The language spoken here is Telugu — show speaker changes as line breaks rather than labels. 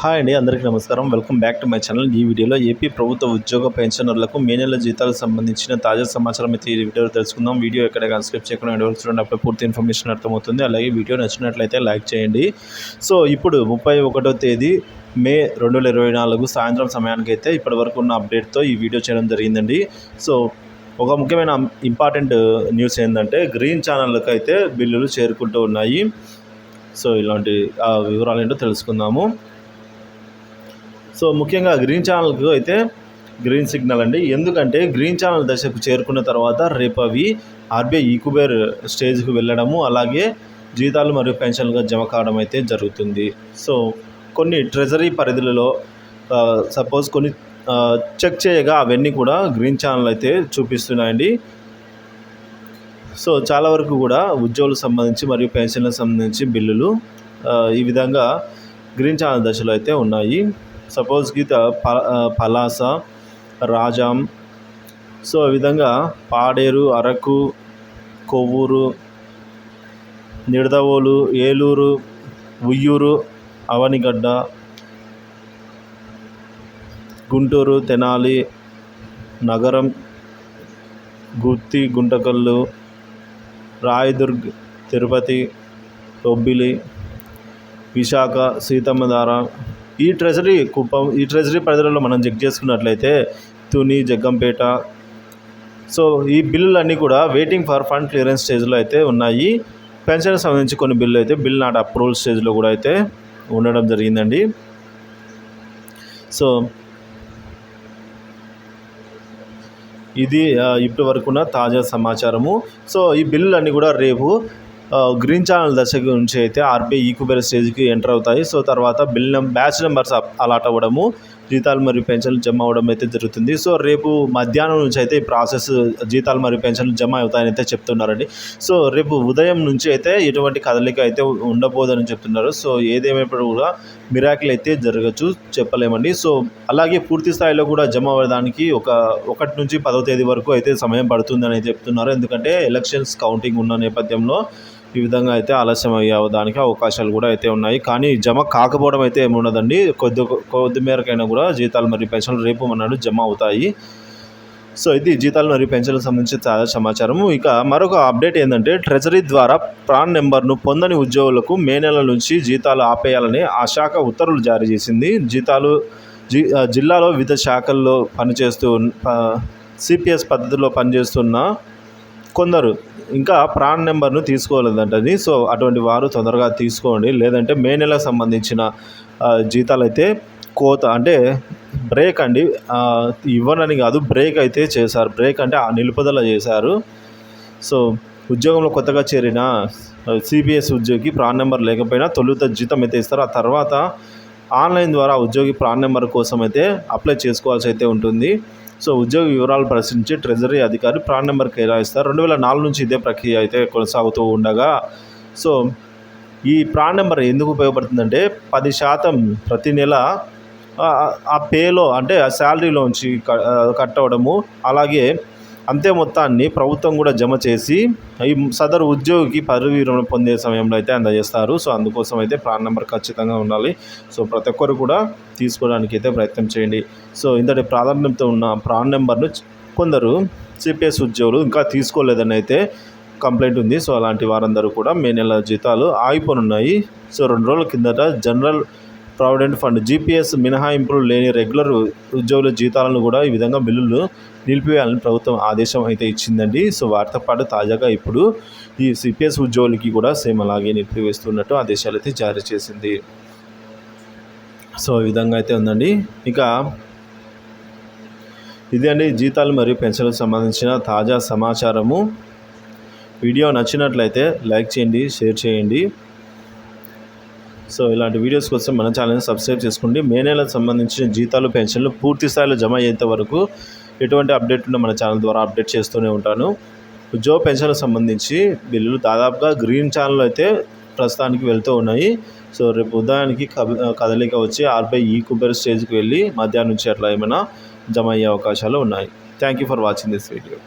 హాయ్ అండి, అందరికీ నమస్కారం. Welcome back to my channel. ఈ వీడియోలో ఏపీ ప్రభుత్వ ఉద్యోగ పెన్షనర్లకు మే నెల జీతాలకు సంబంధించిన తాజా సమాచారం అయితే ఈ వీడియోలో తెలుసుకుందాం. వీడియో ఎక్కడ స్కిప్ చేయకుండా వీడియో చూడండి, అప్పుడు పూర్తి ఇన్ఫర్మేషన్ అర్థమవుతుంది. అలాగే వీడియో నచ్చినట్లయితే లైక్ చేయండి. సో ఇప్పుడు 31వ తేదీ మే 2024 సాయంత్రం సమయానికి అయితే ఇప్పటివరకు ఉన్న అప్డేట్తో ఈ వీడియో చేయడం జరిగిందండి. సో ఒక ముఖ్యమైన ఇంపార్టెంట్ న్యూస్ ఏంటంటే గ్రీన్ ఛానళ్ళకి అయితే బిల్లులు చేరుకుంటూ ఉన్నాయి. సో ఇలాంటి వివరాలు ఏంటో తెలుసుకుందాము. సో ముఖ్యంగా గ్రీన్ ఛానల్కు అయితే గ్రీన్ సిగ్నల్ అండి. ఎందుకంటే గ్రీన్ ఛానల్ దశకు చేరుకున్న తర్వాత రేపు అవి ఆర్బీఐ ఈకుబేర్ స్టేజ్కి వెళ్ళడము, అలాగే జీతాలు మరియు పెన్షన్లుగా జమ కావడం అయితే జరుగుతుంది. సో కొన్ని ట్రెజరీ పరిధులలో సపోజ్ కొన్ని చెక్ చేయగా అవన్నీ కూడా గ్రీన్ ఛానల్ అయితే చూపిస్తున్నాయండి. సో చాలా వరకు కూడా ఉద్యోగులకు సంబంధించి మరియు పెన్షన్లకు సంబంధించి బిల్లులు ఈ విధంగా గ్రీన్ ఛానల్ దశలో అయితే ఉన్నాయి. సపోజ్ గీత పలాస, రాజాం, సో ఈ విధంగా పాడేరు, అరకు, కొవ్వూరు, నిడదవోలు, ఏలూరు, ఉయ్యూరు, అవనిగడ్డ, గుంటూరు, తెనాలి, నగరం, గుత్తి, గుంటకల్లు, రాయదుర్గ్, తిరుపతి, బొబ్బిలి, విశాఖ, సీతమ్మధార, ఈ ట్రెజరీ పరిధిలో మనం చెక్ చేసుకున్నట్లయితే తుని, జగ్గంపేట. సో ఈ బిల్లులన్నీ కూడా వెయిటింగ్ ఫర్ ఫండ్ క్లియరెన్స్ స్టేజ్లో అయితే ఉన్నాయి. పెన్షన్కి సంబంధించి కొన్ని బిల్లు అయితే బిల్ నాట్ అప్రూవల్ స్టేజ్లో కూడా అయితే ఉండడం జరిగిందండి. సో ఇది ఇప్పటి వరకున్న తాజా సమాచారము. సో ఈ బిల్లులన్నీ కూడా రేపు గ్రీన్ ఛానల్ దశ నుంచి అయితే ఆర్బీఐ ఈకుబేర్ స్టేజ్కి ఎంటర్ అవుతాయి. సో తర్వాత బ్యాచ్ నెంబర్స్ అలాట్ అవ్వడము, జీతాలు మరియు పెన్షన్లు జమ అవ్వడం అయితే జరుగుతుంది. సో రేపు మధ్యాహ్నం నుంచి అయితే ఈ ప్రాసెస్ జీతాలు మరియు పెన్షన్లు జమ అవుతాయని అయితే చెప్తున్నారండి. సో రేపు ఉదయం నుంచి అయితే ఎటువంటి కదలిక అయితే ఉండబోదని చెప్తున్నారు. సో ఏదేమైనప్పుడు కూడా మిరాకిల్ అయితే జరగచ్చు, చెప్పలేమండి. సో అలాగే పూర్తి స్థాయిలో కూడా జమ అవ్వడానికి 1 నుంచి 10వ తేదీ వరకు అయితే సమయం పడుతుందని అయితే చెప్తున్నారు. ఎందుకంటే ఎలక్షన్స్ కౌంటింగ్ ఉన్న నేపథ్యంలో ఈ విధంగా అయితే ఆలస్యం అయ్యేదానికి అవకాశాలు కూడా అయితే ఉన్నాయి. కానీ జమ కాకపోవడం అయితే ఏమి ఉండదండి. కొద్ది మేరకైనా కూడా జీతాలు మరియు పెన్షన్లు రేపు మన్నాడు జమ అవుతాయి. సో ఇది జీతాలు మరియు పెన్షన్లకు సంబంధించి తాజా సమాచారము. ఇక మరొక అప్డేట్ ఏంటంటే ట్రెజరీ ద్వారా ప్రాన్ నెంబర్ను పొందని ఉద్యోగులకు మే నెల నుంచి జీతాలు ఆపేయాలని ఆ శాఖ ఉత్తర్వులు జారీ చేసింది. జిల్లాలో వివిధ శాఖల్లో పనిచేస్తూ సిపిఎస్ పద్ధతిలో పనిచేస్తున్న కొందరు ఇంకా ప్రాన్ నెంబర్ను తీసుకోలేదంటది. సో అటువంటి వారు తొందరగా తీసుకోండి, లేదంటే మే నెలకు సంబంధించిన జీతాలు అయితే కోత అంటే బ్రేక్ అండి, ఇవ్వనని కాదు, బ్రేక్ అయితే చేశారు. బ్రేక్ అంటే నిలుపుదల చేశారు. సో ఉద్యోగంలో కొత్తగా చేరిన సిపిఎస్ ఉద్యోగి ప్రాన్ నెంబర్ లేకపోయినా తొలుత జీతం అయితే ఇస్తారు. ఆ తర్వాత ఆన్లైన్ ద్వారా ఉద్యోగి ప్రాన్ నెంబర్ కోసం అయితే అప్లై చేసుకోవాల్సి అయితే ఉంటుంది. సో ఉద్యోగ వివరాలు పరిశీలించి ట్రెజరీ అధికారి ప్రాన్ నెంబర్ కేటాయిస్తారు. 2004 నుంచి ఇదే ప్రక్రియ అయితే కొనసాగుతూ ఉండగా, సో ఈ ప్రాన్ నెంబర్ ఎందుకు ఉపయోగపడుతుందంటే 10% ప్రతి నెల ఆ పేలో అంటే ఆ శాలరీలోంచి కట్ అవ్వడము, అలాగే అంతే మొత్తాన్ని ప్రభుత్వం కూడా జమ చేసి ఈ సదరు ఉద్యోగికి పదవి విరమణ పొందే సమయంలో అయితే అందజేస్తారు. సో అందుకోసం అయితే ప్రాన్ నెంబర్ ఖచ్చితంగా ఉండాలి. సో ప్రతి ఒక్కరు కూడా తీసుకోవడానికి అయితే ప్రయత్నం చేయండి. సో ఇంతటి ప్రాధాన్యత ఉన్న ప్రాన్ నెంబర్ను కొందరు సిపిఎస్ ఉద్యోగులు ఇంకా తీసుకోలేదని అయితే కంప్లైంట్ ఉంది. సో అలాంటి వారందరూ కూడా మే నెల జీతాలు ఆగిపోనున్నాయి. సో 2 రోజుల కిందట జనరల్ ప్రావిడెంట్ ఫండ్ జీపీఎస్ మినహాయింపులు లేని రెగ్యులర్ ఉద్యోగుల జీతాలను కూడా ఈ విధంగా బిల్లులు నిలిపివేయాలని ప్రభుత్వం ఆదేశం అయితే ఇచ్చిందండి. సో వాటితో పాటు తాజాగా ఇప్పుడు ఈ సిపిఎస్ ఉద్యోగులకి కూడా సేమ్ అలాగే నిలిపివేస్తున్నట్టు ఆదేశాలు అయితే జారీ చేసింది. సో ఈ విధంగా అయితే ఉందండి. ఇక ఇదే అండి జీతాలు మరియు పెన్షన్లకు సంబంధించిన తాజా సమాచారము. వీడియో నచ్చినట్లయితే లైక్ చేయండి, షేర్ చేయండి. సో ఇలాంటి వీడియోస్ కోసం మన ఛానల్ని సబ్స్క్రైబ్ చేసుకోండి. మే నెలకు సంబంధించిన జీతాలు పెన్షన్లు పూర్తి స్థాయిలో జమ అయ్యేంత వరకు ఎటువంటి అప్డేట్ ఉన్నా మన ఛానల్ ద్వారా అప్డేట్ చేస్తూనే ఉంటాను. ఉద్యోగ పెన్షన్లకు సంబంధించి బిల్లులు దాదాపుగా గ్రీన్ ఛానల్ అయితే ప్రస్తుతానికి వెళ్తూ ఉన్నాయి. సో రేపు ఉదయానికి కదలిక వచ్చి ఆర్బీఐ ఈకుబేర్ స్టేజ్కి వెళ్ళి మధ్యాహ్నం నుంచి అట్లా ఏమైనా జమ అయ్యే అవకాశాలు ఉన్నాయి. Thank you for watching this video.